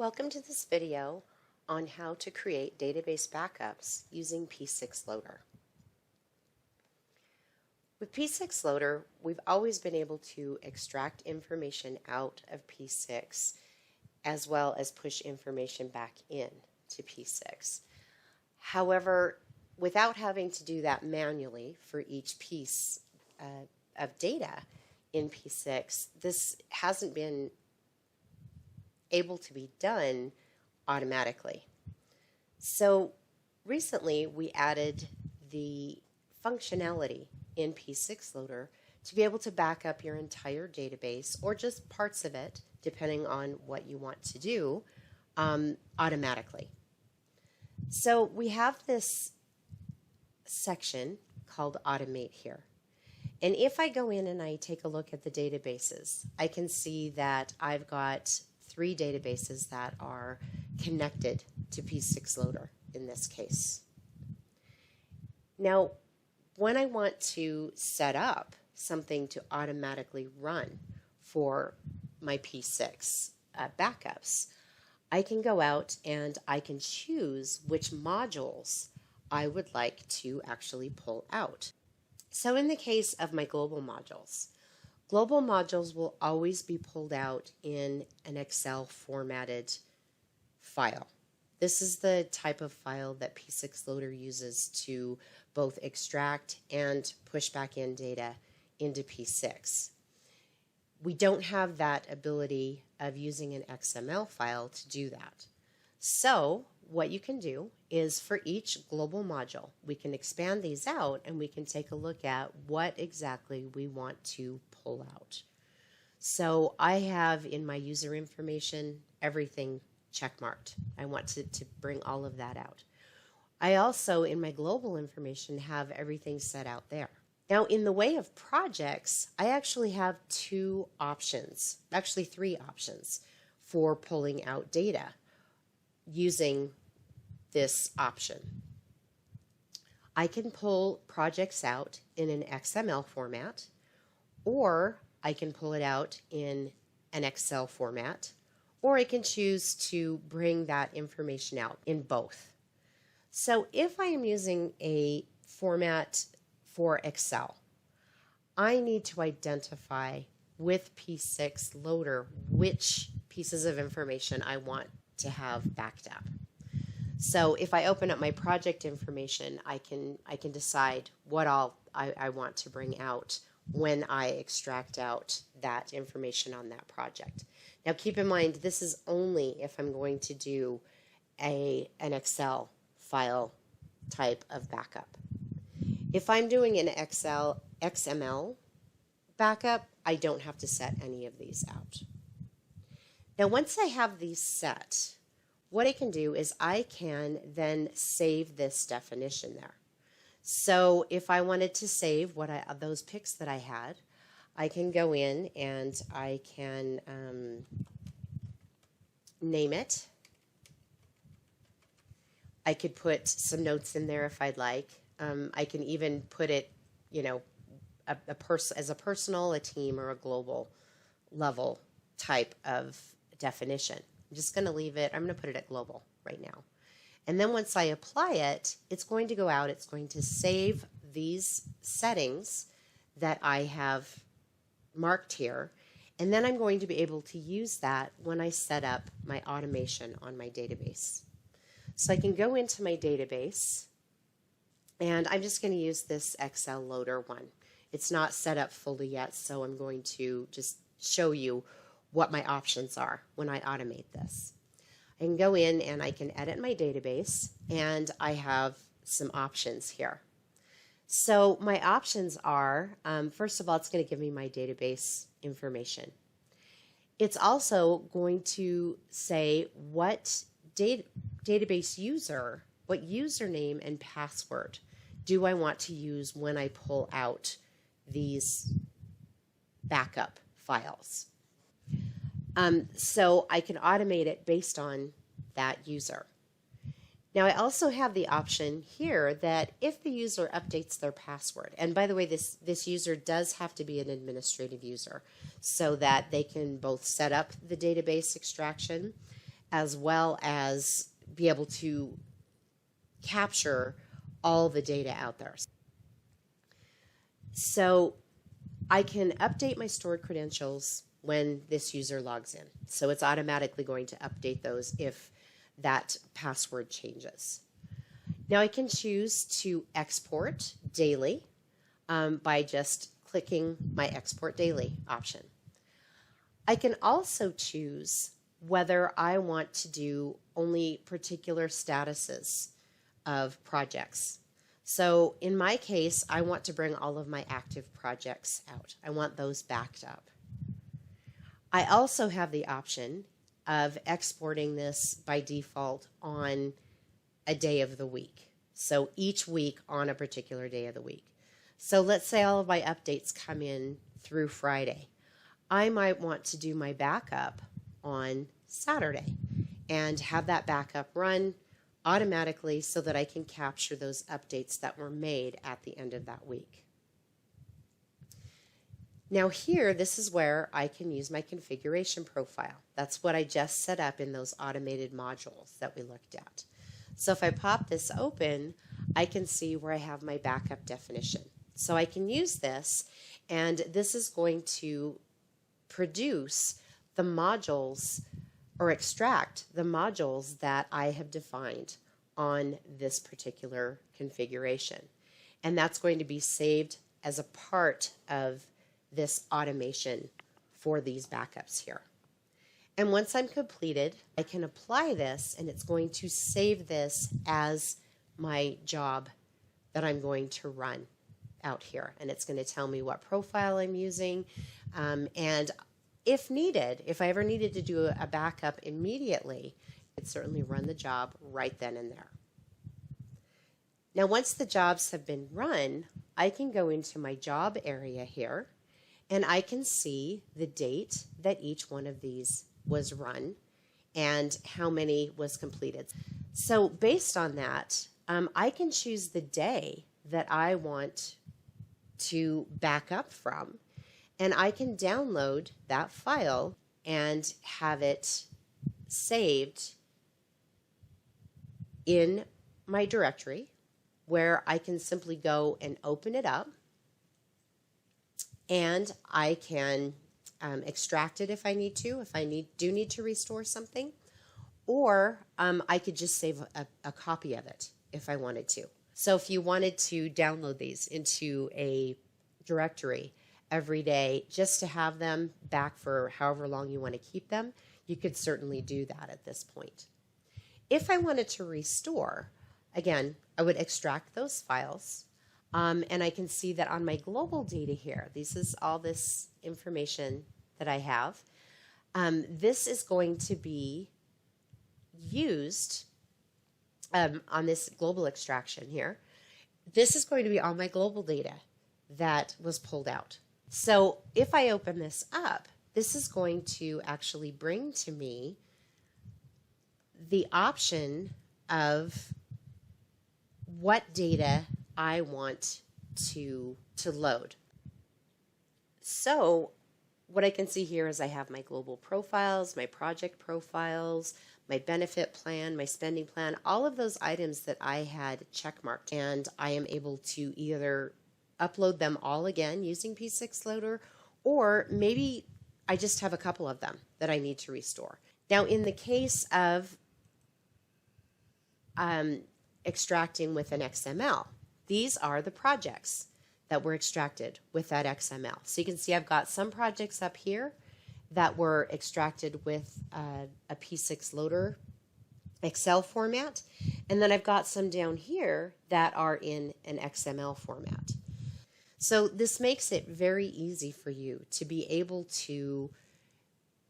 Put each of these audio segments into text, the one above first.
Welcome to this video on how to create database backups using P6-Loader. With P6-Loader, we've always been able to extract information out of P6 as well as push information back in to P6. However, without having to do that manually for each piece of data in P6, this hasn't been able to be done automatically. So recently we added the functionality in P6-Loader to be able to back up your entire database or just parts of it, depending on what you want to do, automatically. So we have this section called Automate here. And if I go in and I take a look at the databases, I can see that I've got 3 databases that are connected to P6-Loader in this case. Now, when I want to set up something to automatically run for my P6 backups, I can go out and I can choose which modules I would like to actually pull out. So in the case of my global modules will always be pulled out in an Excel formatted file. This is the type of file that P6-Loader uses to both extract and push back in data into P6. We don't have that ability of using an XML file to do that. So what you can do is for each global module, we can expand these out and we can take a look at what exactly we want to pull out. So I have in my user information everything checkmarked. I want to bring all of that out. I also in my global information have everything set out there. Now in the way of projects, I actually have 2 options, actually 3 options for pulling out data using this option. I can pull projects out in an XML format, or I can pull it out in an Excel format, or I can choose to bring that information out in both. So if I am using a format for Excel, I need to identify with P6-Loader which pieces of information I want to have backed up. So if I open up my project information, I can decide what I want to bring out when I extract out that information on that project. Now keep in mind, this is only if I'm going to do an Excel file type of backup. If I'm doing an XML backup, I don't have to set any of these out. Now once I have these set, what I can do is I can then save this definition there. So if I wanted to save those pics that I had, I can go in and I can name it. I could put some notes in there if I'd like. I can even put it, as a personal, a team, or a global level type of definition. I'm just going to leave it. I'm going to put it at global right now. And then once I apply it, it's going to go out. It's going to save these settings that I have marked here. And then I'm going to be able to use that when I set up my automation on my database. So I can go into my database, and I'm just going to use this Excel loader one. It's not set up fully yet, so I'm going to just show you what my options are when I automate this. I can go in and I can edit my database, and I have some options here. So my options are, first of all, it's going to give me my database information. It's also going to say what database user, what username and password do I want to use when I pull out these backup files. So I can automate it based on that user. Now I also have the option here that if the user updates their password, and by the way, this user does have to be an administrative user so that they can both set up the database extraction as well as be able to capture all the data out there. So I can update my stored credentials when this user logs in. So it's automatically going to update those if that password changes. Now I can choose to export daily by just clicking my Export Daily option. I can also choose whether I want to do only particular statuses of projects. So in my case, I want to bring all of my active projects out. I want those backed up. I also have the option of exporting this by default on a day of the week. So each week on a particular day of the week. So let's say all of my updates come in through Friday. I might want to do my backup on Saturday and have that backup run automatically so that I can capture those updates that were made at the end of that week. Now here, this is where I can use my configuration profile. That's what I just set up in those automated modules that we looked at. So if I pop this open, I can see where I have my backup definition. So I can use this, and this is going to produce the modules or extract the modules that I have defined on this particular configuration. And that's going to be saved as a part of this automation for these backups here. And once I'm completed, I can apply this, and it's going to save this as my job that I'm going to run out here. And it's going to tell me what profile I'm using. And if needed, if I ever needed to do a backup immediately, I'd certainly run the job right then and there. Now, once the jobs have been run, I can go into my job area here, and I can see the date that each one of these was run and how many was completed. So based on that, I can choose the day that I want to back up from, and I can download that file and have it saved in my directory, where I can simply go and open it up, and I can extract it if I need to, if I do need to restore something, or I could just save a copy of it if I wanted to. So if you wanted to download these into a directory every day just to have them back for however long you want to keep them, you could certainly do that at this point. If I wanted to restore, again, I would extract those files, and I can see that on my global data here, this is all this information that I have. This is going to be used on this global extraction here. This is going to be all my global data that was pulled out. So if I open this up, this is going to actually bring to me the option of what data I want to load. So what I can see here is I have my global profiles, my project profiles, my benefit plan, my spending plan, all of those items that I had checkmarked, and I am able to either upload them all again using P6-Loader, or maybe I just have a couple of them that I need to restore. Now, in the case of extracting with an XML, these are the projects that were extracted with that XML. So you can see I've got some projects up here that were extracted with a P6-Loader Excel format, and then I've got some down here that are in an XML format. So this makes it very easy for you to be able to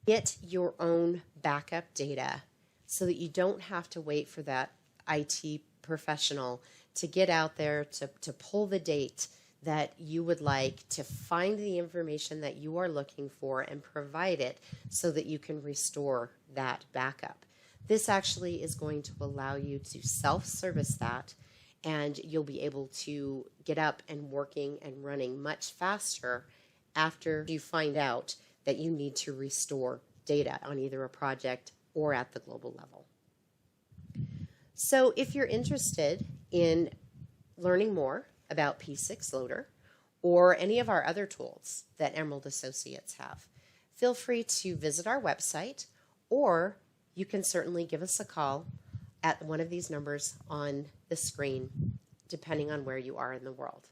get your own backup data so that you don't have to wait for that IT professional to get out there to pull the date that you would like, to find the information that you are looking for and provide it so that you can restore that backup. This actually is going to allow you to self-service that, and you'll be able to get up and working and running much faster after you find out that you need to restore data on either a project or at the global level. So if you're interested in learning more about P6-Loader or any of our other tools that Emerald Associates have, feel free to visit our website, or you can certainly give us a call at one of these numbers on the screen, depending on where you are in the world.